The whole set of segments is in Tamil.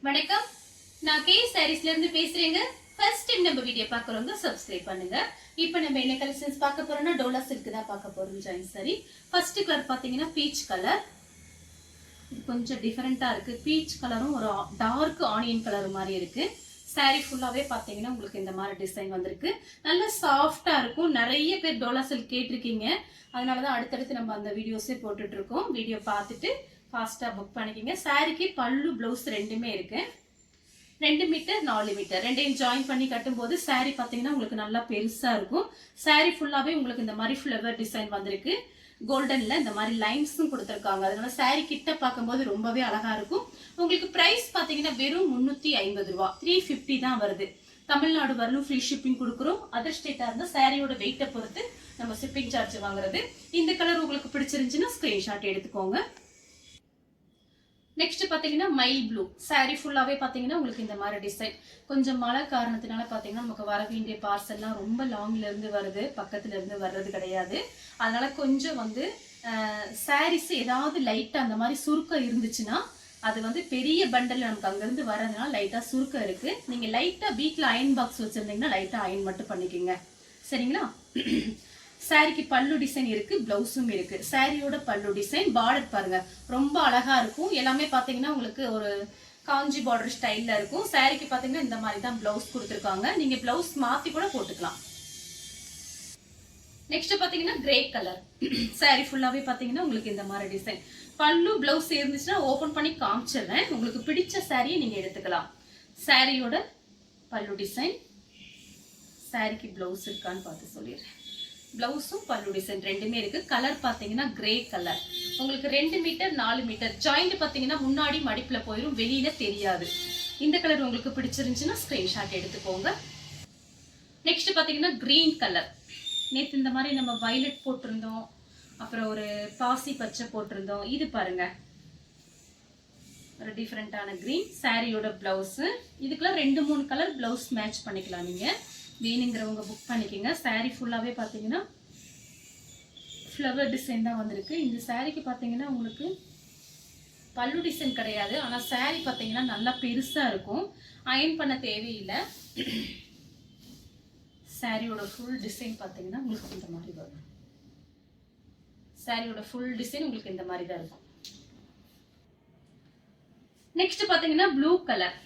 வணக்கம், நான் கே சாரீஸ்ல இருந்து பேசுறேங்க. ஃபர்ஸ்ட் டைம் நம்ம வீடியோ பார்க்குறவங்க சப்ஸ்கிரைப் பண்ணுங்க. இப்போ நம்ம என்ன கலெக்ஷன்ஸ் பார்க்க போறோம்னா டோலா சில்க் தான் பார்க்க போறோம். ஜாயின் சாரி ஃபர்ஸ்ட் கலர் பார்த்தீங்கன்னா பீச் கலர். இது கொஞ்சம் டிஃபரெண்டா இருக்கு. பீச் கலரும் ஒரு டார்க் ஆனியன் கலர் மாதிரி இருக்கு. சாரி ஃபுல்லாவே பார்த்தீங்கன்னா உங்களுக்கு இந்த மாதிரி டிசைன் வந்திருக்கு. நல்ல சாஃப்டா இருக்கும். நிறைய பேர் டோலா சில்க் கேட்டிருக்கீங்க. அதனால தான் அடுத்தடுத்து நம்ம அந்த வீடியோஸே போட்டுட்டு இருக்கோம். வீடியோ பார்த்துட்டு ஃபாஸ்ட்டாக புக் பண்ணிக்கிங்க. சாரிக்கு பல்லு ப்ளவுஸ் ரெண்டுமே இருக்கு. 2 மீட்டர் 4 மீட்டர் ரெண்டையும் ஜாயின் பண்ணி கட்டும்போது சாரி பார்த்தீங்கன்னா உங்களுக்கு நல்லா பெருசா இருக்கும். சாரி ஃபுல்லாவே உங்களுக்கு இந்த மாதிரி ஃப்ளவர் டிசைன் வந்திருக்கு. கோல்டன்ல இந்த மாதிரி லைன்ஸும் கொடுத்துருக்காங்க. அதனால சாரி கிட்ட பார்க்கும்போது ரொம்பவே அழகா இருக்கும். உங்களுக்கு பிரைஸ் பார்த்தீங்கன்னா வெறும் 350 ரூபா, 350 தான் வருது. தமிழ்நாடு வரலும் ஃப்ரீ ஷிப்பிங் கொடுக்குறோம். அதர் ஸ்டேட்டா இருந்தால் சாரியோட வெயிட்டை பொறுத்து நம்ம ஷிப்பிங் சார்ஜ் வாங்குறது. இந்த கலர் உங்களுக்கு பிடிச்சிருந்துச்சுன்னா ஸ்கிரீன்ஷாட் எடுத்துக்கோங்க. நெக்ஸ்ட் பாத்தீங்கன்னா மைல் ப்ளூ சாரி ஃபுல்லாவே பாத்தீங்கன்னா உங்களுக்கு இந்த மாதிரி டிசைன். கொஞ்சம் மழை காரணத்தினால பாத்தீங்கன்னா நமக்கு வர வேண்டிய பார்சல்லாம் ரொம்ப லாங்ல இருந்து வருது, பக்கத்துல இருந்து வர்றது கிடையாது. அதனால கொஞ்சம் வந்து சாரீஸ் ஏதாவது லைட்டா அந்த மாதிரி சுருக்கம் இருந்துச்சுன்னா அது வந்து பெரிய பண்டல் நமக்கு அங்கிருந்து வர்றதுனால லைட்டா சுருக்கம் இருக்கு. நீங்க லைட்டா வீட்ல அயன் பாக்ஸ் வச்சிருந்தீங்கன்னா லைட்டா அயன் மட்டும் பண்ணிக்கோங்க, சரிங்களா? சாரிக்கு பல்லு டிசைன் இருக்கு, பிளவுஸும் இருக்கு. சாரியோட பல்லு டிசைன் பார்டர் பாருங்க ரொம்ப அழகா இருக்கும். எல்லாமே பாத்தீங்கன்னா உங்களுக்கு ஒரு காஞ்சி பார்டர் ஸ்டைல்ல இருக்கும். சாரிக்கு பாத்தீங்கன்னா இந்த மாதிரி தான் பிளவுஸ் கொடுத்துருக்காங்க. நீங்க பிளவுஸ் மாத்தி கூட போட்டுக்கலாம். நெக்ஸ்ட் பாத்தீங்கன்னா கிரே கலர். சாரி ஃபுல்லாவே பாத்தீங்கன்னா உங்களுக்கு இந்த மாதிரி டிசைன். பல்லு பிளவுஸ் இருந்துச்சுன்னா ஓபன் பண்ணி காமிச்சிடுறேன். உங்களுக்கு பிடிச்ச சாரியை நீங்க எடுத்துக்கலாம். சாரியோட பல்லு டிசைன், சாரிக்கு பிளவுஸ் இருக்கான்னு பார்த்து சொல்லிடுறேன். பிளவுஸும் பல்லு டிசைன் ரெண்டுமே இருக்கு. கலர் பாத்தீங்கன்னா கிரே கலர். உங்களுக்கு 2 மீட்டர் 4 மீட்டர் ஜாயிண்ட் பாத்தீங்கன்னா முன்னாடி மடிப்புல போயிடும், வெளியில தெரியாது. இந்த கலர் உங்களுக்கு பிடிச்சிருந்துச்சுன்னா ஸ்கிரீன்ஷாட் எடுத்துக்கோங்க. நெக்ஸ்ட் பாத்தீங்கன்னா கிரீன் கலர். நேற்று இந்த மாதிரி நம்ம வயலட் போட்டிருந்தோம், அப்புறம் ஒரு பாசி பச்சை போட்டிருந்தோம். இது பாருங்க ஒரு டிஃப்ரெண்டான கிரீன். சாரியோட பிளவுஸ் இதுக்கெல்லாம் 2-3 கலர் பிளவுஸ் மேட்ச் பண்ணிக்கலாம். நீங்க வேணுங்கிறவங்க புக் பண்ணிக்கோங்க. சாரி ஃபுல்லாவே பாத்தீங்கன்னா ஃப்ளவர் டிசைன் தான் வந்திருக்கு. இந்த சாரிக்கு பாத்தீங்கன்னா உங்களுக்கு பல்லு டிசைன் கிடையாது, ஆனா சாரி பாத்தீங்கன்னா நல்லா பெருசா இருக்கும். அயன் பண்ண தேவையில்லை. சாரியோட ஃபுல் டிசைன் பாத்தீங்கன்னா உங்களுக்கு இந்த மாதிரி வரும். சாரியோட ஃபுல் டிசைன் உங்களுக்கு இந்த மாதிரி தான் இருக்கும். நெக்ஸ்ட் பாத்தீங்கன்னா ப்ளூ கலர்.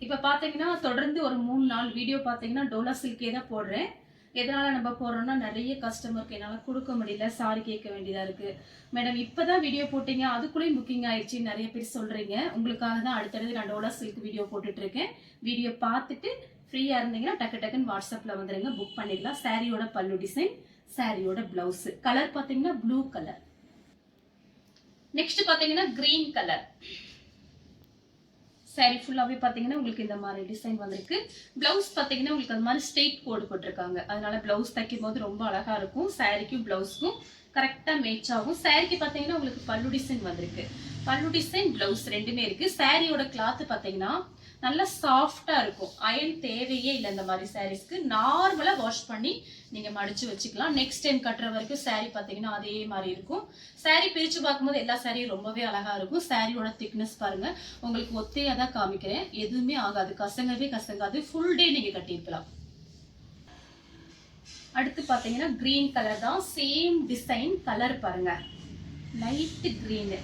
இப்ப பாத்தீங்கன்னா தொடர்ந்து ஒரு 3-4 வீடியோ பாத்தீங்கன்னா டோலா சில்கே தான் போடுறேன். எதனால நம்ம போடுறோம்னா நிறைய கஸ்டமருக்கு என்னால கொடுக்க முடியல, சாரி கேட்க வேண்டியதா இருக்கு. மேடம் இப்பதான் வீடியோ போட்டீங்க, அதுக்குள்ளேயும் புக்கிங் ஆயிடுச்சு நிறைய பேர் சொல்றீங்க. உங்களுக்காக தான் அடுத்தடுத்து நான் டோலா சில்க் வீடியோ போட்டுட்டு இருக்கேன். வீடியோ பார்த்துட்டு ஃப்ரீயா இருந்தீங்கன்னா டக்கு டக்குன்னு வாட்ஸ்அப்ல வந்துருங்க, புக் பண்ணிடலாம். சாரியோட பல்லு டிசைன், சாரியோட பிளவுஸ். கலர் பாத்தீங்கன்னா ப்ளூ கலர். நெக்ஸ்ட் பாத்தீங்கன்னா கிரீன் கலர். சாரி ஃபுல்லாவே பாத்தீங்கன்னா உங்களுக்கு இந்த மாதிரி டிசைன் வந்திருக்கு. பிளவுஸ் பாத்தீங்கன்னா உங்களுக்கு அந்த மாதிரி ஸ்ட்ரெயிட் கோடு போட்டிருக்காங்க. அதனால பிளவுஸ் தைக்கும் போது ரொம்ப அழகா இருக்கும். சாரிக்கும் பிளவுஸ்க்கும் கரெக்டா மேட்ச் ஆகும். சாரிக்கு பாத்தீங்கன்னா உங்களுக்கு பல்லு டிசைன் வந்திருக்கு. பல்லு டிசைன் பிளவுஸ் ரெண்டுமே இருக்கு. சாரியோட கிளாத் பாத்தீங்கன்னா நல்லா சாஃப்டா இருக்கும். அயன் தேவையே இல்லை. இந்த மாதிரி சாரீஸ்க்கு நார்மலா வாஷ் பண்ணி நீங்க மடிச்சு வச்சுக்கலாம். நெக்ஸ்ட் டைம் கட்டுற வரைக்கும் சாரி பாத்தீங்கன்னா அதே மாதிரி இருக்கும். சாரி பிரிச்சு பார்க்கும்போது எல்லா சாரியும் ரொம்பவே அழகா இருக்கும். சாரியோட திக்னஸ் பாருங்க, உங்களுக்கு ஒத்தையா தான் காமிக்கிறேன், எதுவுமே ஆகாது, கசங்கவே கசங்காது. ஃபுல் டே நீங்க கட்டிருக்கலாம். அடுத்து பாத்தீங்கன்னா கிரீன் கலர் தான், சேம் டிசைன். கலர் பாருங்க லைட் கிரீன்,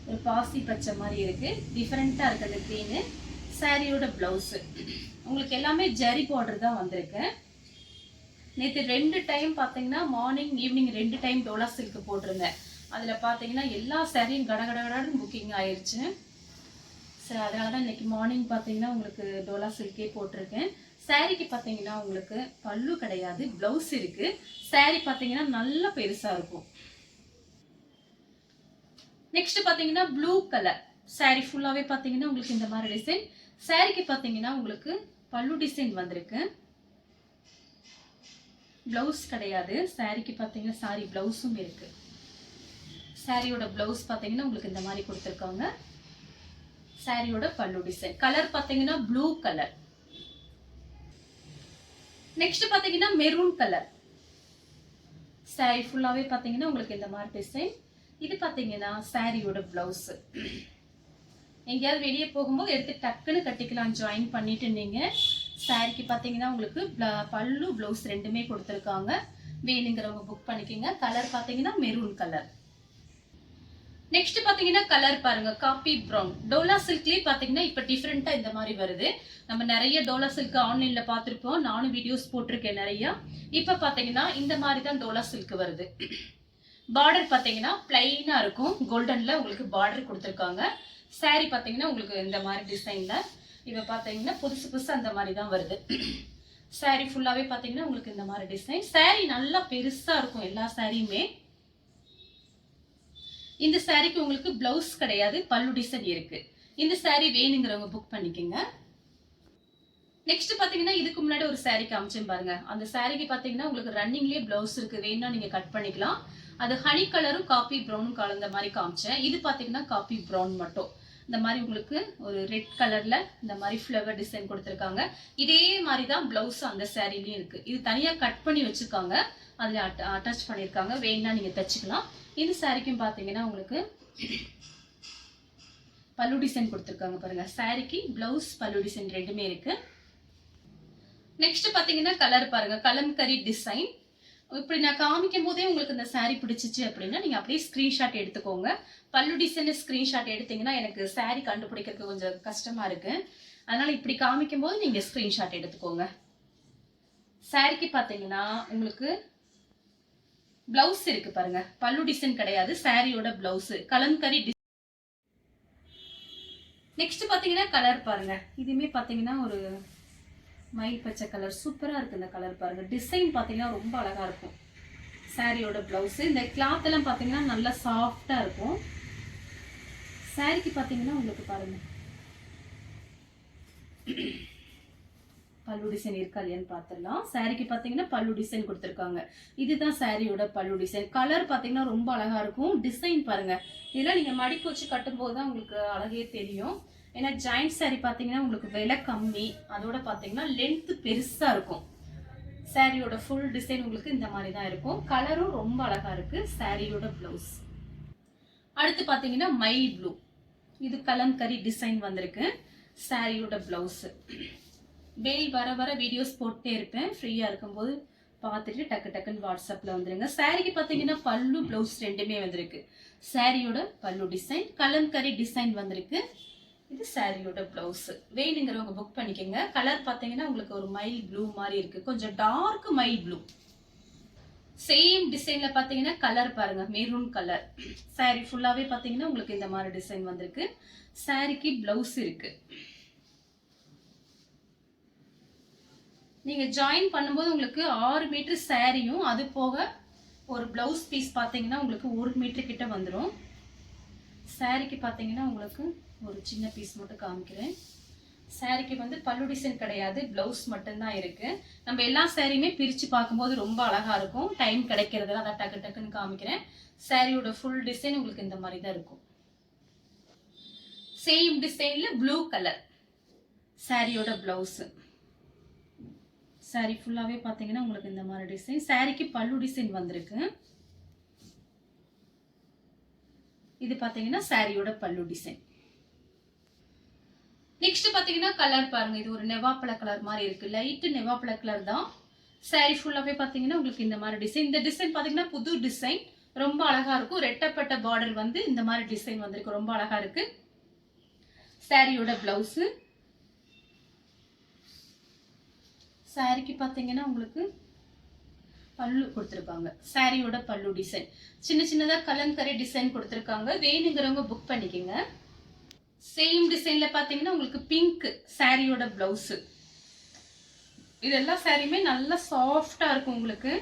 ஒரு பாசி பச்சை மாதிரி இருக்கு. டிஃபரெண்டா இருக்கு அந்த கிரீனு. சாரியோட பிளவுஸ் உங்களுக்கு எல்லாமே ஜரி பார்டர் தான் வந்திருக்கு. நேற்று 2 டைம் பாத்தீங்கன்னா morning evening 2 time Dola silk போட்டிருந்தேன். அதுல பாத்தீங்கன்னா எல்லா சாரியும் கடகடன்னு புக்கிங் ஆயிடுச்சு. சரி, அதனாலதான் இன்னைக்கு மார்னிங் பாத்தீங்கன்னா உங்களுக்கு டோலா சில்கே போட்டிருக்கேன். சாரிக்கு பாத்தீங்கன்னா உங்களுக்கு பல்லு கிடையாது, பிளவுஸ் இருக்கு. சாரி பாத்தீங்கன்னா நல்லா பெருசா இருக்கும். நெக்ஸ்ட் பாத்தீங்கன்னா ப்ளூ கலர். சாரி ஃபுல்லாவே பாத்தீங்கன்னா உங்களுக்கு இந்த மாதிரி டிசைன். சாரிக்கு பாத்தீங்கன்னா உங்களுக்கு பல்லு டிசைன் வந்திருக்கு, பிளவுஸ் கிடையாது. சாரிக்கு பாத்தீங்கன்னா சாரி பிளவுஸும் இருக்கு. சாரியோட பிளவுஸ் பாத்தீங்கன்னா உங்களுக்கு இந்த மாதிரி கொடுத்துருக்காங்க. சாரியோட பல்லு டிசைன். கலர் பாத்தீங்கன்னா ப்ளூ கலர். நெக்ஸ்ட் பாத்தீங்கன்னா மெரூன் கலர். சாரி ஃபுல்லாவே பாத்தீங்கன்னா உங்களுக்கு இந்த மாதிரி டிசைன். இது பாத்தீங்கன்னா சாரியோட பிளவுஸ். எங்கேயாவது வெளியே போகும்போது எடுத்து டக்குன்னு கட்டிக்கலாம். ஜாயின் பண்ணிட்டு நீங்க சாரிக்கு பாத்தீங்கன்னா உங்களுக்கு பல்லு பிளவுஸ் ரெண்டுமே கொடுத்துருக்காங்க. வேணுங்கிறவங்க புக் பண்ணிக்கோங்க. கலர் பாத்தீங்கன்னா மெரூன் கலர். நெக்ஸ்ட் பாத்தீங்கன்னா கலர் பாருங்க, காபி ப்ரௌன். டோலா சில்க்லயே பாத்தீங்கன்னா இப்ப டிஃபரெண்டா இந்த மாதிரி வருது. நம்ம நிறைய டோலா சில்க் ஆன்லைன்ல பாத்திருப்போம், நானும் வீடியோஸ் போட்டிருக்கேன் நிறைய. இப்ப பாத்தீங்கன்னா இந்த மாதிரி தான் டோலா சில்க் வருது. பார்டர் பாத்தீங்கன்னா பிளைனா இருக்கும், கோல்டன்ல உங்களுக்கு பார்டர் கொடுத்துருக்காங்க. சாரி பாத்தீங்கன்னா உங்களுக்கு இந்த மாதிரி டிசைன்ல இப்ப பாத்தீங்கன்னா புதுசு புதுசு அந்த மாதிரி தான் வருது. சாரி ஃபுல்லாவே பாத்தீங்கன்னா உங்களுக்கு இந்த மாதிரி டிசைன். சாரி நல்லா பெருசா இருக்கும் எல்லா சாரியுமே. இந்த சாரிக்கு உங்களுக்கு பிளவுஸ் கிடையாது, பல்லு டிசைன் இருக்கு. இந்த சாரி வேணுங்கிறவங்க புக் பண்ணிக்கோங்க. நெக்ஸ்ட் பாத்தீங்கன்னா இதுக்கு முன்னாடி ஒரு சாரி காமிச்சேன் பாருங்க. அந்த சாரிக்கு பாத்தீங்கன்னா உங்களுக்கு ரன்னிங்லயே பிளவுஸ் இருக்கு, வேணா நீங்க கட் பண்ணிக்கலாம். அது ஹனி கலரும் காபி ப்ரௌனும் கலந்த மாதிரி காமிச்சேன். இது பாத்தீங்கன்னா காபி ப்ரௌன் மட்டும். இந்த மாதிரி உங்களுக்கு ஒரு ரெட் கலர்ல இந்த மாதிரி ஃப்ளவர் டிசைன் கொடுத்துருக்காங்க. இதே மாதிரி தான் பிளவுஸ் அந்த சாரிலயும் இருக்கு. இது தனியா கட் பண்ணி வச்சிருக்காங்க, அதுல அட்டாச் பண்ணிருக்காங்க, வேணா நீங்க தச்சுக்கலாம். இந்த சாரிக்கும் பாத்தீங்கன்னா உங்களுக்கு பல்லு டிசைன் கொடுத்துருக்காங்க பாருங்க. சாரிக்கு பிளவுஸ் பல்லு டிசைன் ரெண்டுமே இருக்கு. நெக்ஸ்ட் பாத்தீங்கன்னா கலர் பாருங்க, கலம்கரி டிசைன். இப்படி நான் காமிக்கும் போதே உங்களுக்கு இந்த சாரி பிடிச்சிச்சு அப்படின்னா நீங்க அப்படியே ஸ்கிரீன்ஷாட் எடுத்துக்கோங்க. பல்லு டிசைன் ஸ்கிரீன்ஷாட் எடுத்தீங்கன்னா எனக்கு சாரி கண்டுபிடிக்கிறதுக்கு கொஞ்சம் கஷ்டமா இருக்கு, அதனால இப்படி காமிக்கும் போது நீங்க ஸ்கிரீன்ஷாட் எடுத்துக்கோங்க. சாரிக்கு பாத்தீங்கன்னா உங்களுக்கு பிளவுஸ் இருக்கு பாருங்க, பல்லு டிசைன் கிடையாது, சாரியோட பிளவுஸ் கலம்கரி. நெக்ஸ்ட் பாத்தீங்கன்னா கலர் பாருங்க, இதுமே பாத்தீங்கன்னா ஒரு மயில் பச்சை கலர், சூப்பரா இருக்கு இந்த கலர் பாருங்க. டிசைன் பாத்தீங்கன்னா ரொம்ப அழகா இருக்கும். சாரியோட பிளவுஸ். இந்த கிளாத் எல்லாம் பாத்தீங்கன்னா நல்லா சாஃப்டா இருக்கும். சாரிக்கு பாத்தீங்கன்னா உங்களுக்கு பாருங்க பல்லு டிசைன் இருக்கா இல்லையான்னு பாத்துடலாம். சாரிக்கு பாத்தீங்கன்னா பல்லு டிசைன் கொடுத்துருக்காங்க. இதுதான் சாரியோட பல்லு டிசைன். கலர் பாத்தீங்கன்னா ரொம்ப அழகா இருக்கும். டிசைன் பாருங்க, இதெல்லாம் நீங்க மடிக்கு வச்சு கட்டும் போதுதான் உங்களுக்கு அழகே தெரியும். ஏன்னா ஜாயிண்ட் சாரி பாத்தீங்கன்னா உங்களுக்கு விலை கம்மி, அதோட பாத்தீங்கன்னா லென்த் பெருசா இருக்கும். சாரியோட ஃபுல் டிசைன் உங்களுக்கு இந்த மாதிரி தான் இருக்கும். கலரும் ரொம்ப அழகா இருக்கு. சாரியோட பிளவுஸ். அடுத்து பாத்தீங்கன்னா மயில் ப்ளூ, இது கலம்கரி டிசைன் வந்திருக்கு. சாரியோட பிளவுஸ். வெயில் வர வர வீடியோஸ் போட்டே இருப்பேன், ஃப்ரீயா இருக்கும்போது பார்த்துட்டு டக்கு டக்குன்னு வாட்ஸ்அப்ல வந்துருங்க. சாரிக்கு பாத்தீங்கன்னா பல்லு பிளவுஸ் ரெண்டுமே வந்திருக்கு. சாரியோட பல்லு டிசைன் கலம்கரி டிசைன் வந்திருக்கு. இது சாரியோட பிளவுஸ். வேணுங்கிறவங்க புக் பண்ணிக்கோங்க. கலர் பாத்தீங்கன்னா உங்களுக்கு ஒரு மயில் ப்ளூ மாதிரி இருக்கு, கொஞ்சம் டார்க் மயில் ப்ளூ. சேம் டிசைன்ல பாத்தீங்கன்னா கலர் பாருங்க, மெரூன் கலர். சாரி ஃபுல்லாவே பாத்தீங்கன்னா உங்களுக்கு இந்த மாதிரி டிசைன் வந்திருக்கு. சாரிக்கு பிளவுஸ் இருக்கு. நீங்க ஜாயின் பண்ணும்போது உங்களுக்கு 6 மீட்டர் சாரியும் அது போக ஒரு பிளவுஸ் பீஸ் பாத்தீங்கன்னா உங்களுக்கு 1 மீட்டர் கிட்ட வந்துடும். சாரிக்கு பாத்தீங்கன்னா உங்களுக்கு ஒரு சின்ன பீஸ் மட்டும் காமிக்கிறேன். சாரிக்கு வந்து பல்லு டிசைன் கிடையாது, பிளவுஸ் மட்டும்தான் இருக்கு. நம்ம எல்லா சாரியுமே பிரிச்சு பார்க்கும்போது ரொம்ப அழகா இருக்கும். டைம் கிடைக்கிறதுல அதான் டக்கு டக்குன்னு காமிக்கிறேன். சாரியோட ஃபுல் டிசைன் உங்களுக்கு இந்த மாதிரி தான் இருக்கும். சேம் டிசைன்ல ப்ளூ கலர் சாரியோட பிளவுஸ். சாரி ஃபுல்லாவே பாத்தீங்கன்னா உங்களுக்கு இந்த மாதிரி டிசைன். சாரிக்கு பல்லு டிசைன் வந்திருக்கு. இது பாத்தீங்கன்னா சாரியோட பல்லு டிசைன். நெக்ஸ்ட் பாத்தீங்கன்னா கலர் பாருங்க, இது ஒரு நெவாப்பழ கலர் மாதிரி இருக்கு, லைட் நெவாப்பழ கலர் தான். சாரி ஃபுல்லாவே பாத்தீங்கன்னா உங்களுக்கு இந்த மாதிரி டிசைன். இந்த டிசைன் பாத்தீங்கன்னா புது டிசைன், ரொம்ப அழகா இருக்கும். ரெட்டப்பட்ட பார்டர் வந்து இந்த மாதிரி டிசைன் வந்திருக்கு, ரொம்ப அழகா இருக்கு. சாரியோட பிளவுஸ். சாரிக்கு பாத்தீங்கன்னா உங்களுக்கு பல்லு கொடுத்துருக்காங்க. சாரியோட பல்லு டிசைன் சின்ன சின்னதா கலம்கரி டிசைன் கொடுத்துருக்காங்க. வேணுங்கிறவங்க புக் பண்ணிக்கோங்க. சேம் டிசைன்ல பாத்தீங்கன்னா உங்களுக்கு பிங்க் சாரியோட பிளவுஸ். இதெல்லாம் சாரியுமே நல்லா சாஃப்டா இருக்கும், உங்களுக்கு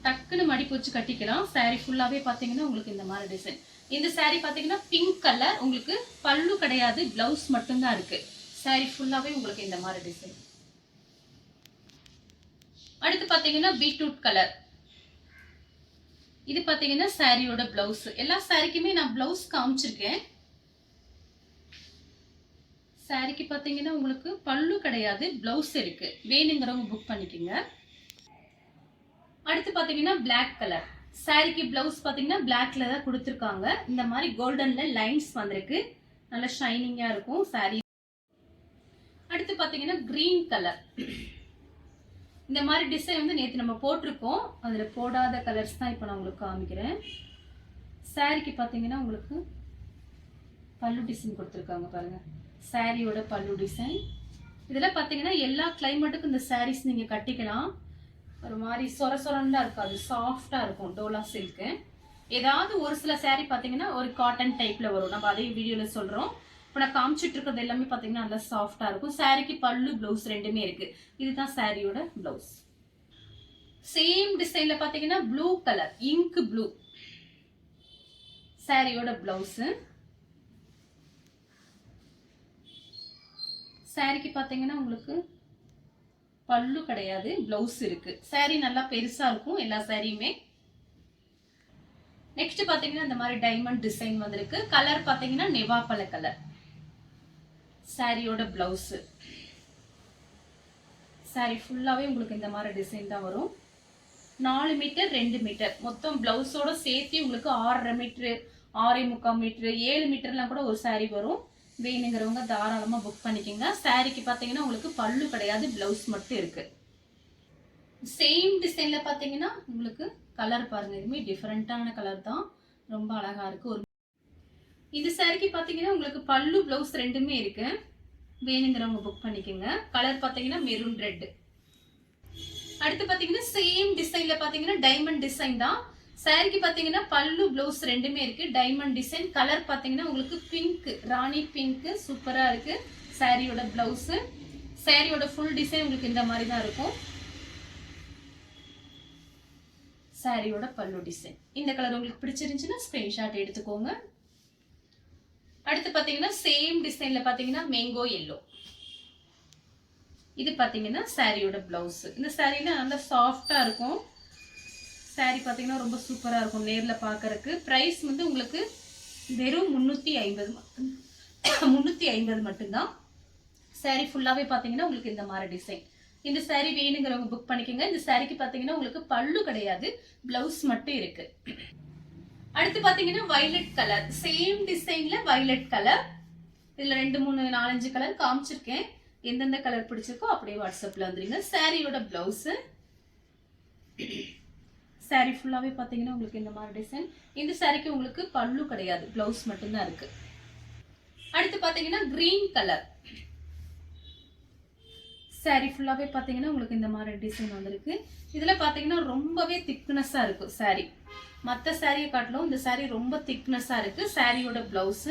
டக்குன்னு மடிப்பு வச்சு கட்டிக்கலாம். சாரி ஃபுல்லாவே பாத்தீங்கன்னா உங்களுக்கு இந்த மாதிரி டிசைன். இந்த சாரி பாத்தீங்கன்னா பிங்க் கலர், உங்களுக்கு பல்லு கிடையாது, பிளவுஸ் மட்டும்தான் இருக்கு. சாரி ஃபுல்லாவே உங்களுக்கு இந்த மாதிரி டிசைன். அடுத்து பாத்தீங்கன்னா பீட்ரூட் கலர். இது பாத்தீங்கன்னா சாரியோட பிளவுஸ். எல்லா சாரிக்குமே நான் பிளவுஸ் காமிச்சிருக்கேன். சாரிக்கு பாத்தீங்கன்னா உங்களுக்கு பல்லு கிடையாது, பிளவுஸ் இருக்கு. வேணுங்கிறவங்க புக் பண்ணிக்கோங்க. அடுத்து பாத்தீங்கன்னா பிளாக் கலர். சாரிக்கு பிளவுஸ் பாத்தீங்கன்னா பிளாக்ல தான் கொடுத்துருக்காங்க. இந்த மாதிரி கோல்டன்ல லைன்ஸ் வந்திருக்கு, நல்ல ஷைனிங்கா இருக்கும் saree. அடுத்து பாத்தீங்கன்னா கிரீன் கலர். இந்த மாதிரி டிசைன் வந்து நேத்து நம்ம போட்டிருக்கோம். அதுல போடாத கலர்ஸ் தான் இப்போ நான் உங்களுக்கு காமிக்கிறேன். சாரிக்கு பாத்தீங்கன்னா உங்களுக்கு பல்லு டிசைன் கொடுத்துருக்காங்க பாருங்க. சாரியோட பல்லு டிசைன். இதெல்லாம் பாத்தீங்கன்னா எல்லா கிளைமேட்டுக்கும் இந்த சாரீஸ் நீங்க கட்டிக்கலாம். ஒரு மாதிரி சொர சொரண்டா இருக்காது, சாஃப்டா இருக்கும் டோலா சில்க். ஏதாவது ஒரு சில saree பாத்தீங்கன்னா ஒரு காட்டன் டைப்ல வரும், நம்ம அதே வீடியோல சொல்றோம். இப்போ நான் காமிச்சிட்டு இருக்கிறது எல்லாமே பாத்தீங்கன்னா நல்லா சாஃப்டா இருக்கும். சாரிக்கு பல்லு பிளவுஸ் ரெண்டுமே இருக்கு. இதுதான் சாரியோட பிளவுஸ். சேம் டிசைன்ல பாத்தீங்கன்னா ப்ளூ கலர், இங்க் ப்ளூ சாரியோட பிளவுஸ். சாரிக்கு பாத்தீங்கன்னா உங்களுக்கு பல்லு கிடையாது, பிளவுஸ் இருக்கு. saree நல்லா பெருசா இருக்கும் எல்லா சாரியுமே. நெக்ஸ்ட் பாத்தீங்கன்னா இந்த மாதிரி டைமண்ட் டிசைன் வந்திருக்கு. கலர் பாத்தீங்கன்னா நெவாப்பழ கலர். சாரியோட பிளவுஸ். சாரி ஃபுல்லாவே உங்களுக்கு இந்த மாதிரி டிசைன் தான் வரும். 4 மீட்டர் 2 மீட்டர் மொத்தம் பிளவுஸோட சேர்த்து உங்களுக்கு 6.5 மீட்டர் 6.25 மீட்டர் 7 மீட்டர்லாம் கூட ஒரு சாரி வரும். வேணுங்கிறவங்க தாராளமா புக் பண்ணிக்கோங்க. சாரிக்கு பாத்தீங்கன்னா உங்களுக்கு பல்லு கிடையாது, பிளவுஸ் மட்டும் இருக்கு. சேம் டிசைன்ல பாத்தீங்கன்னா உங்களுக்கு கலர் பாருங்க, இதுமே டிஃபரெண்டான கலர் தான், ரொம்ப அழகா இருக்கு. ஒரு இந்த சாரிக்கு பாத்தீங்கன்னா உங்களுக்கு பல்லு பிளவுஸ் ரெண்டுமே இருக்கு. வேணுங்கிறவங்க புக் பண்ணிக்கோங்க. கலர் பாத்தீங்கன்னா மெரூன் ரெட். அடுத்து பாத்தீங்கன்னா சேம் டிசைன்ல பாத்தீங்கன்னா டைமண்ட் டிசைன் தான். சாரிக்கு பாத்தீங்கன்னா பல்லு பிளவுஸ் ரெண்டுமே இருக்கு. Diamond design. கலர் பாத்தீங்கன்னா உங்களுக்கு பிங்க், ராணி பிங்க் சூப்பரா இருக்கு. சாரியோட பிளவுஸ். சாரியோட ஃபுல் டிசைன் உங்களுக்கு இந்த மாதிரி தான் இருக்கும். சாரியோட பல்லு டிசைன். இந்த கலர் உங்களுக்கு பிடிச்சிருந்துச்சுன்னா ஸ்கிரீன்ஷாட் எடுத்துக்கோங்க. அடுத்து பாத்தீங்கன்னா சேம் டிசைன்ல பாத்தீங்கன்னா மேங்கோ எல்லோ. இது பாத்தீங்கன்னா சாரியோட பிளவுஸ். இந்த சாரில நல்லா சாஃப்டா இருக்கும். சாரி பாத்தீங்கன்னா ரொம்ப சூப்பரா இருக்கும் நேர்ல பாக்குறதுக்கு. பிரைஸ் வந்து உங்களுக்கு வெறும் 350 மட்டும்தான். சாரி ஃபுல்லாவே பாத்தீங்கன்னா உங்களுக்கு இந்த மாதிரி டிசைன். இந்த சாரி வேணுங்கிறவங்க புக் பண்ணிக்கோங்க. இந்த சாரிக்கு பாத்தீங்கன்னா உங்களுக்கு பல்லு கிடையாது, பிளவுஸ் மட்டும் இருக்கு. அடுத்து பாத்தீங்கன்னா வயலட் கலர். சேம் டிசைன்ல வயலட் கலர். இதுல 2 3 4 5 கலர் காமிச்சிருக்கேன். எந்தெந்த கலர் பிடிச்சிருக்கோ அப்படியே வாட்ஸ்அப்ல வந்துருங்க. சாரியோட பிளவுஸ். சாரி ஃபுல்லாவே பாத்தீங்கன்னா உங்களுக்கு இந்த மாதிரி டிசைன். இந்த சாரிக்கு உங்களுக்கு பல்லு கிடையாது, பிளவுஸ் மட்டும்தான் இருக்கு. அடுத்து பாத்தீங்கன்னா கிரீன் கலர். சாரி ஃபுல்லாவே பாத்தீங்கன்னா உங்களுக்கு இந்த மாதிரி டிசைன் வந்திருக்கு. இதுல பாத்தீங்கன்னா ரொம்பவே திக்னஸா இருக்கும் சாரி. மற்ற சாரியை காட்டிலும் இந்த சாரி ரொம்ப திக்னஸா இருக்கு. சாரியோட பிளவுஸ்.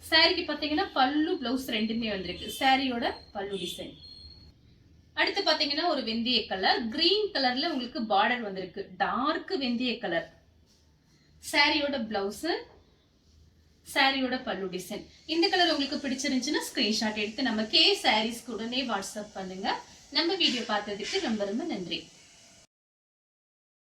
சாரிக்கு பாத்தீங்கன்னா பல்லு பிளவுஸ் ரெண்டுமே வந்திருக்கு. சாரியோட பல்லு டிசைன். அடுத்து பாத்தீங்கன்னா ஒரு வெந்தய கலர். கிரீன் கலர்ல உங்களுக்கு பார்டர் வந்திருக்கு. டார்க் வெந்தய கலர். சாரியோட பிளவுஸ். சாரியோட பல்லு டிசைன். இந்த கலர் உங்களுக்கு பிடிச்சிருந்துச்சுன்னா ஸ்கிரீன்ஷாட் எடுத்து நம்ம கே சாரீஸ்க்கு உடனே வாட்ஸ்அப் பண்ணுங்க. நம்ம வீடியோ பார்த்ததுக்கு ரொம்ப ரொம்ப நன்றி.